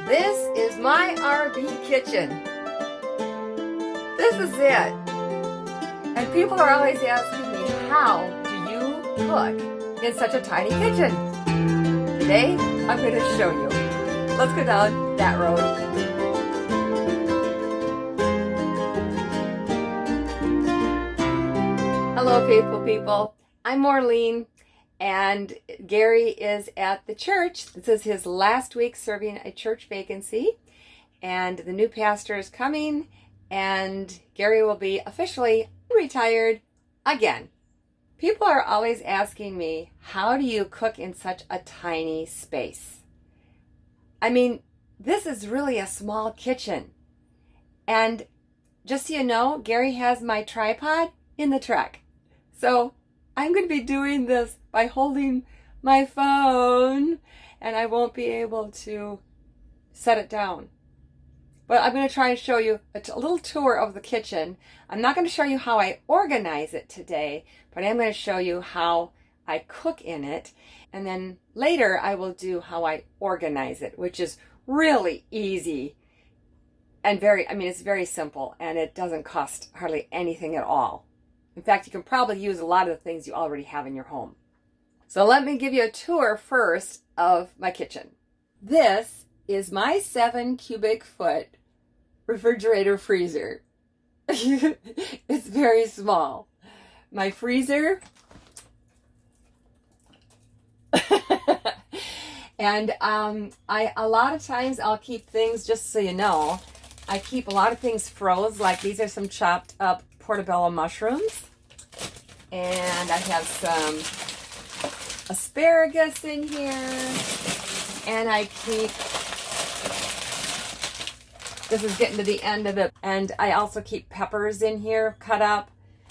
This is my RV kitchen. This is it. And people are always asking me, how do you cook in such a tiny kitchen? Today, I'm going to show you. Let's go down that road. Hello, faithful people. I'm Orlene. And Gary is at the church. This is his last week serving a church vacancy. And the new pastor is coming. And Gary will be officially retired again. People are always asking me, how do you cook in such a tiny space? I mean, this is really a small kitchen. And just so you know, Gary has my tripod in the truck. So I'm going to be doing this by holding my phone, and I won't be able to set it down. But I'm going to try and show you a little tour of the kitchen. I'm not going to show you how I organize it today, but I'm going to show you how I cook in it. And then later I will do how I organize it, which is really easy and it's very simple, and it doesn't cost hardly anything at all. In fact, you can probably use a lot of the things you already have in your home. So let me give you a tour first of my kitchen. This is my 7 cubic foot refrigerator freezer. It's very small. My freezer. And a lot of times I'll keep things, just so you know, I keep a lot of things froze. Like these are some chopped up portobello mushrooms. And I have some asparagus in here, and I keep, this is getting to the end of it, and I also keep peppers in here cut up.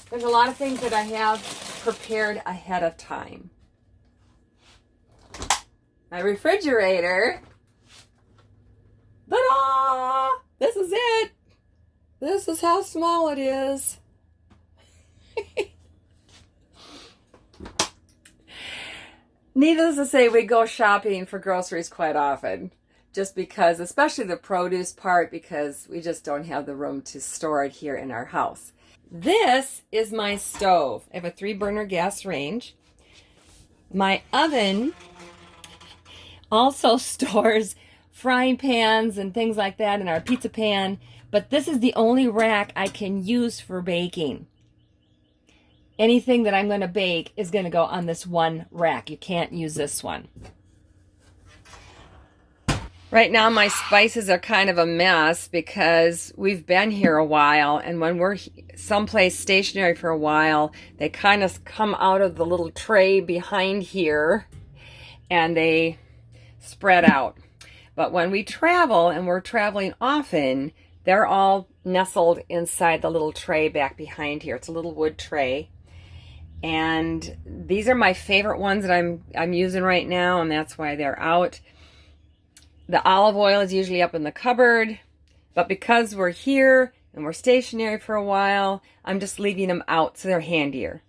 There's a lot of things that I have prepared ahead of time. My refrigerator, ta-da! This is it. This is how small it is. Needless to say, we go shopping for groceries quite often, just because, especially the produce part, because we just don't have the room to store it here in our house. This is my stove. I have a 3-burner gas range. My oven also stores frying pans and things like that in our pizza pan, but this is the only rack I can use for baking. Anything that I'm going to bake is going to go on this one rack. You can't use this one. Right now my spices are kind of a mess because we've been here a while, and when we're someplace stationary for a while, they kind of come out of the little tray behind here and they spread out. But when we travel, and we're traveling often, they're all nestled inside the little tray back behind here. It's a little wood tray. And these are my favorite ones that I'm using right now, and that's why they're out. The olive oil is usually up in the cupboard, but because we're here and we're stationary for a while, I'm just leaving them out so they're handier.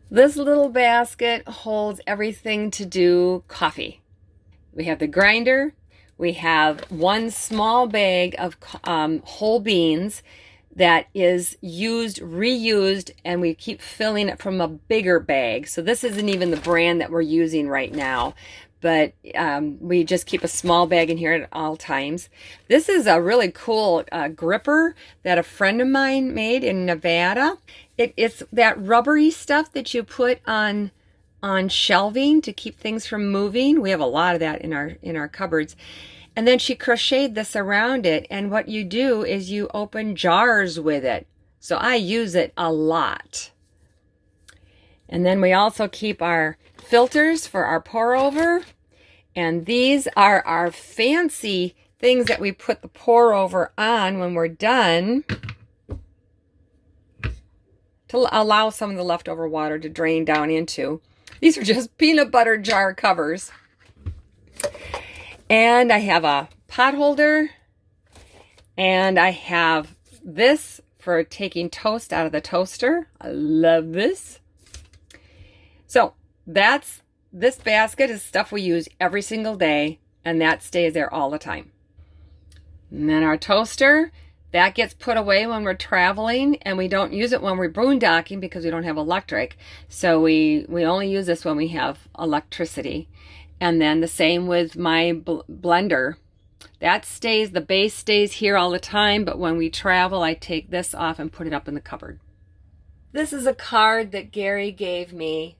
This little basket holds everything to do coffee. We have the grinder. We have one small bag of whole beans that is used, reused, and we keep filling it from a bigger bag. So this isn't even the brand that we're using right now, but we just keep a small bag in here at all times. This is a really cool gripper that a friend of mine made in Nevada. It's that rubbery stuff that you put on shelving to keep things from moving. We have a lot of that in our cupboards. And then she crocheted this around it, and what you do is you open jars with it. So I use it a lot. And then we also keep our filters for our pour over, and these are our fancy things that we put the pour over on when we're done to allow some of the leftover water to drain down into. These are just peanut butter jar covers. And I have a pot holder, and I have this for taking toast out of the toaster. I love this. So this basket is stuff we use every single day. and that stays there all the time. And then our toaster, that gets put away when we're traveling, and we don't use it when we're boondocking because we don't have electric. So we only use this when we have electricity. And then the same with my blender. That stays, the base stays here all the time, but when we travel, I take this off and put it up in the cupboard. This is a card that Gary gave me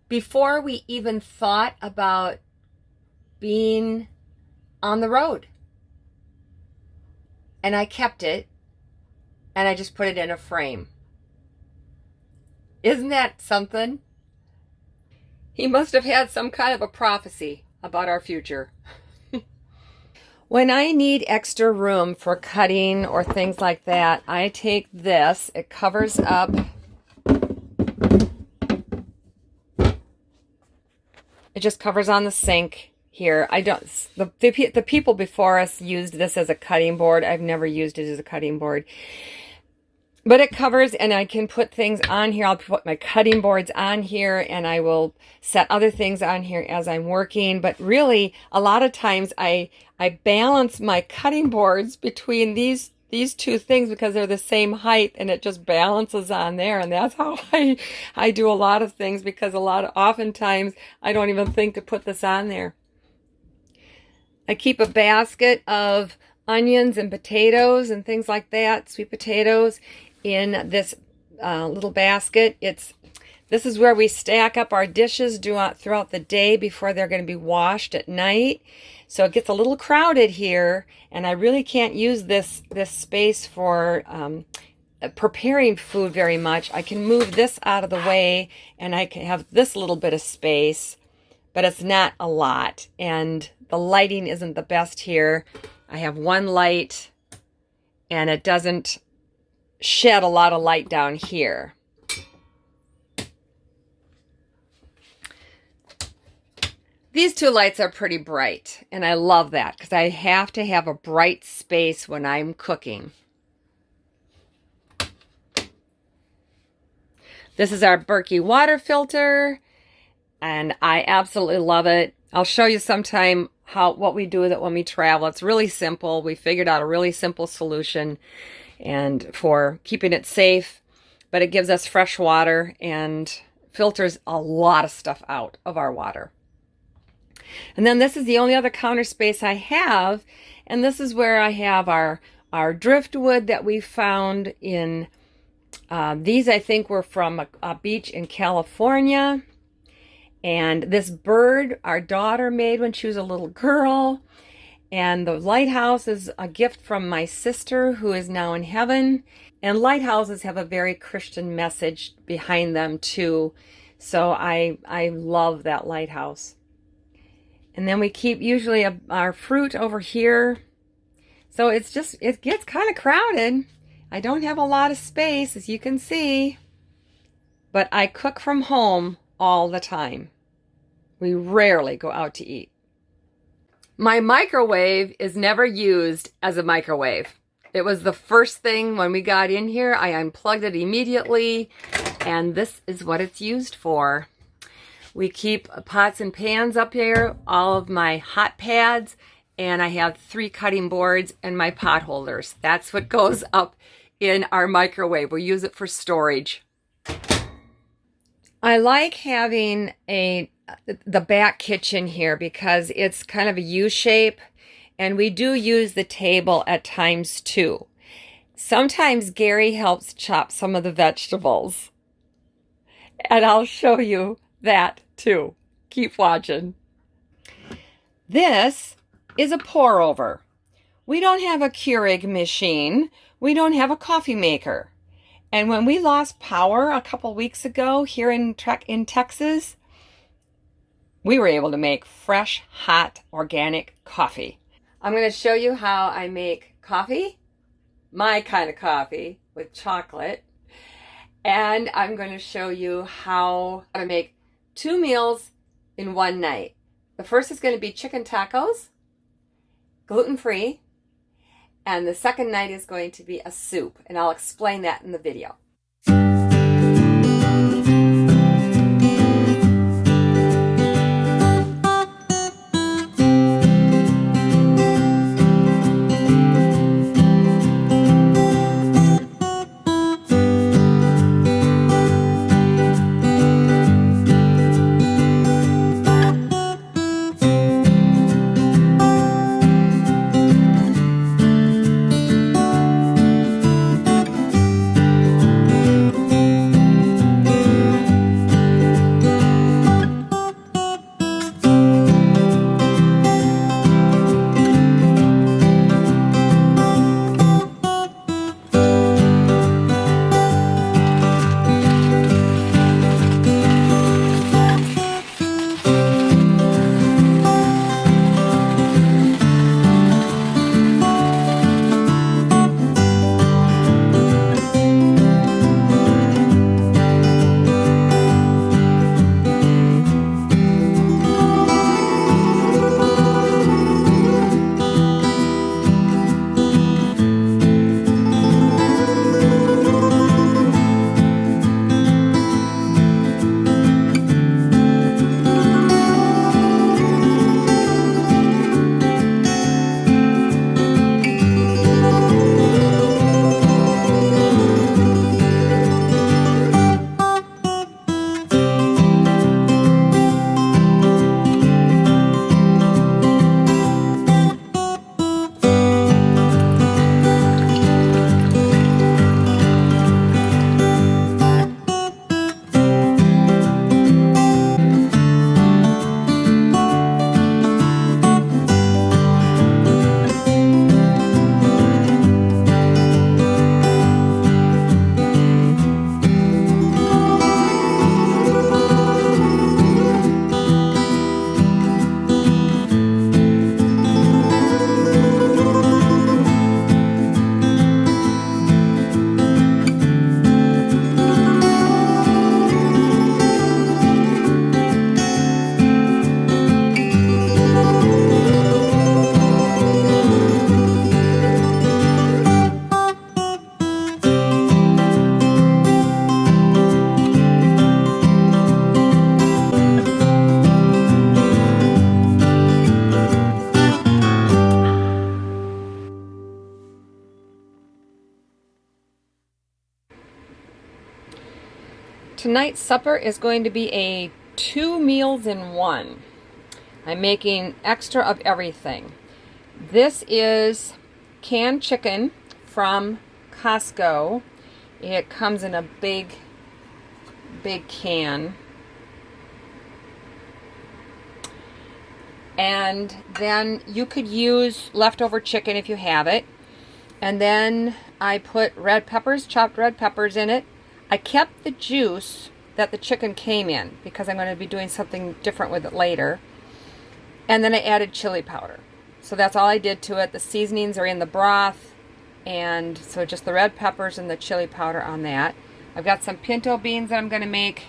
before we even thought about being on the road. And I kept it, and I just put it in a frame. Isn't that something? He must have had some kind of a prophecy about our future. When I need extra room for cutting or things like that, I take this. It covers up. It just covers on the sink here. I don't. The people before us used this as a cutting board. I've never used it as a cutting board. But it covers, and I can put things on here. I'll put my cutting boards on here, and I will set other things on here as I'm working. But really, a lot of times I balance my cutting boards between these two things because they're the same height, and it just balances on there. And that's how I do a lot of things, because oftentimes I don't even think to put this on there. I keep a basket of onions and potatoes and things like that, sweet potatoes, in this little basket. This is where we stack up our dishes throughout the day before they're going to be washed at night. So it gets a little crowded here, and I really can't use this space for preparing food very much. I can move this out of the way, and I can have this little bit of space, but it's not a lot, and the lighting isn't the best here. I have one light, and it doesn't shed a lot of light down here. These two lights are pretty bright, and I love that because I have to have a bright space when I'm cooking. This is our Berkey water filter, and I absolutely love it. I'll show you sometime what we do with it when we travel. It's really simple. We figured out a really simple solution and for keeping it safe, but it gives us fresh water and filters a lot of stuff out of our water. And then this is the only other counter space I have, and this is where I have our driftwood that we found in, these I think were from a beach in California. And this bird our daughter made when she was a little girl. And the lighthouse is a gift from my sister who is now in heaven. And lighthouses have a very Christian message behind them too. So I love that lighthouse. And then we keep usually our fruit over here. So it gets kind of crowded. I don't have a lot of space, as you can see. But I cook from home all the time. We rarely go out to eat. My microwave is never used as a microwave. It was the first thing when we got in here. I unplugged it immediately, and this is what it's used for. We keep pots and pans up here, all of my hot pads, and I have 3 cutting boards and my pot holders. That's what goes up in our microwave. We use it for storage. I like having the back kitchen here because it's kind of a U shape, and we do use the table at times too. Sometimes Gary helps chop some of the vegetables, and I'll show you that too. Keep watching. This is a pour over. We don't have a Keurig machine. We don't have a coffee maker. And when we lost power a couple weeks ago here in Texas, we were able to make fresh, hot, organic coffee. I'm going to show you how I make coffee, my kind of coffee with chocolate. And I'm going to show you how to make 2 meals in one night. The first is going to be chicken tacos, gluten-free. And the second night is going to be a soup, and I'll explain that in the video. Tonight's supper is going to be a 2 meals in 1. I'm making extra of everything. This is canned chicken from Costco. It comes in a big can. And then you could use leftover chicken if you have it. And then I put red peppers, chopped red peppers in it. I kept the juice that the chicken came in because I'm going to be doing something different with it later. And then I added chili powder. So that's all I did to it. The seasonings are in the broth. And so just the red peppers and the chili powder on that. I've got some pinto beans that I'm going to make.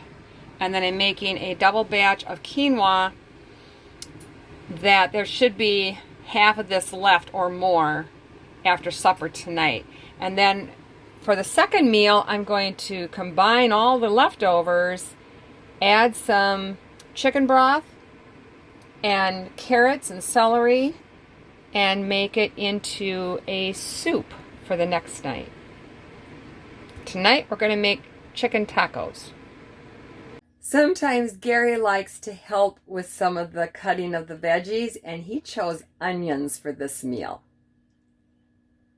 And then I'm making a double batch of quinoa that there should be half of this left or more after supper tonight. And then for the second meal, I'm going to combine all the leftovers, add some chicken broth and carrots and celery, and make it into a soup for the next night. Tonight, we're going to make chicken tacos. Sometimes Gary likes to help with some of the cutting of the veggies, and he chose onions for this meal.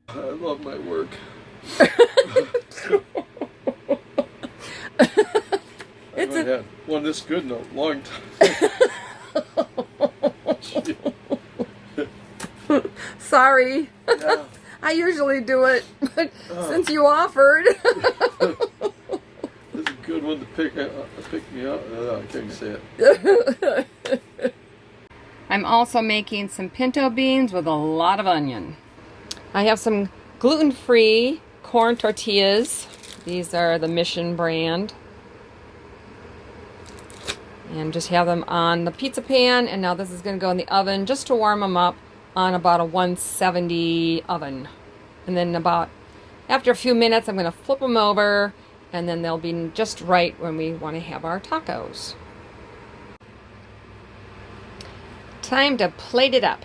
I love my work. I haven't had one this good in a long time. Sorry. Yeah. I usually do it, but since you offered. This is a good one to pick me up. I can't say it. I'm also making some pinto beans with a lot of onion. I have some gluten-free corn tortillas. These are the Mission brand. And just have them on the pizza pan. And now this is going to go in the oven just to warm them up on about a 170 oven. And then after a few minutes, I'm going to flip them over. And then they'll be just right when we want to have our tacos. Time to plate it up.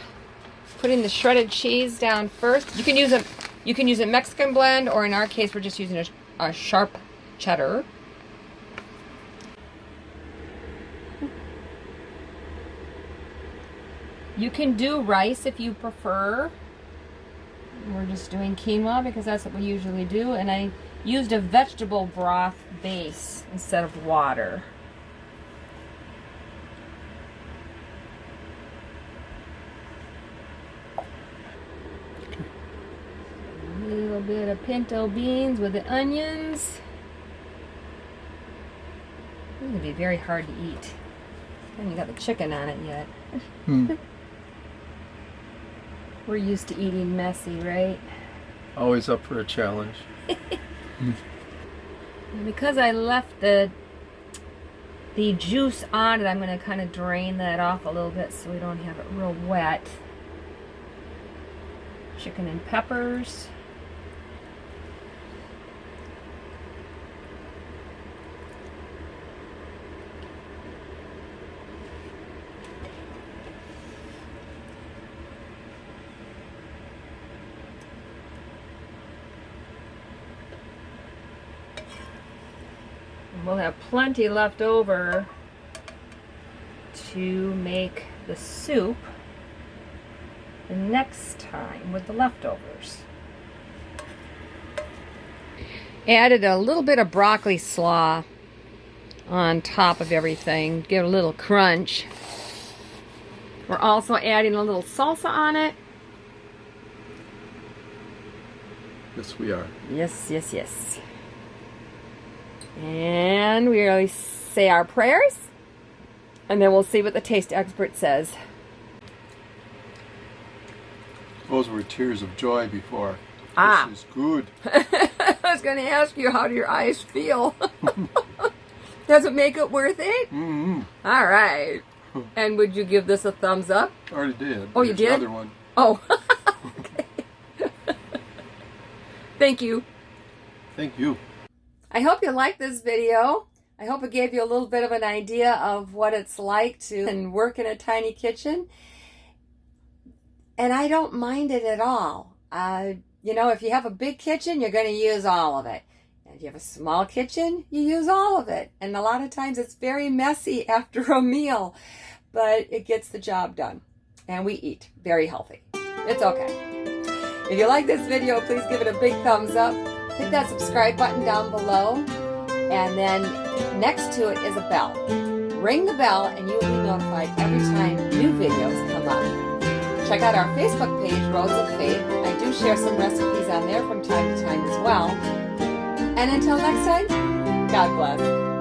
Putting the shredded cheese down first. You can use a Mexican blend, or in our case, we're just using a sharp cheddar. You can do rice if you prefer. We're just doing quinoa because that's what we usually do, and I used a vegetable broth base instead of water. A little bit of pinto beans with the onions. It's going to be very hard to eat. I haven't got the chicken on it yet. We're used to eating messy, right? Always up for a challenge. And because I left the juice on it, I'm going to kind of drain that off a little bit so we don't have it real wet. Chicken and peppers. We'll have plenty left over to make the soup the next time with the leftovers. Added a little bit of broccoli slaw on top of everything, give it a little crunch. We're also adding a little salsa on it. Yes, we are. Yes, yes, yes. And we always say our prayers, and then we'll see what the taste expert says. Those were tears of joy before. Ah. This is good. I was going to ask you, how do your eyes feel? Does it make it worth it? Mm-hmm. All right. And would you give this a thumbs up? I already did. Oh, you did? Another one. Oh. Okay. Thank you. Thank you. I hope you liked this video. I hope it gave you a little bit of an idea of what it's like to work in a tiny kitchen. And I don't mind it at all. You know, if you have a big kitchen, you're going to use all of it. If you have a small kitchen, you use all of it. And a lot of times it's very messy after a meal, but it gets the job done. And we eat very healthy. It's okay. If you like this video, please give it a big thumbs up. Hit that subscribe button down below. And then next to it is a bell. Ring the bell and you will be notified every time new videos come up. Check out our Facebook page, Roads of Faith. I do share some recipes on there from time to time as well. And until next time, God bless.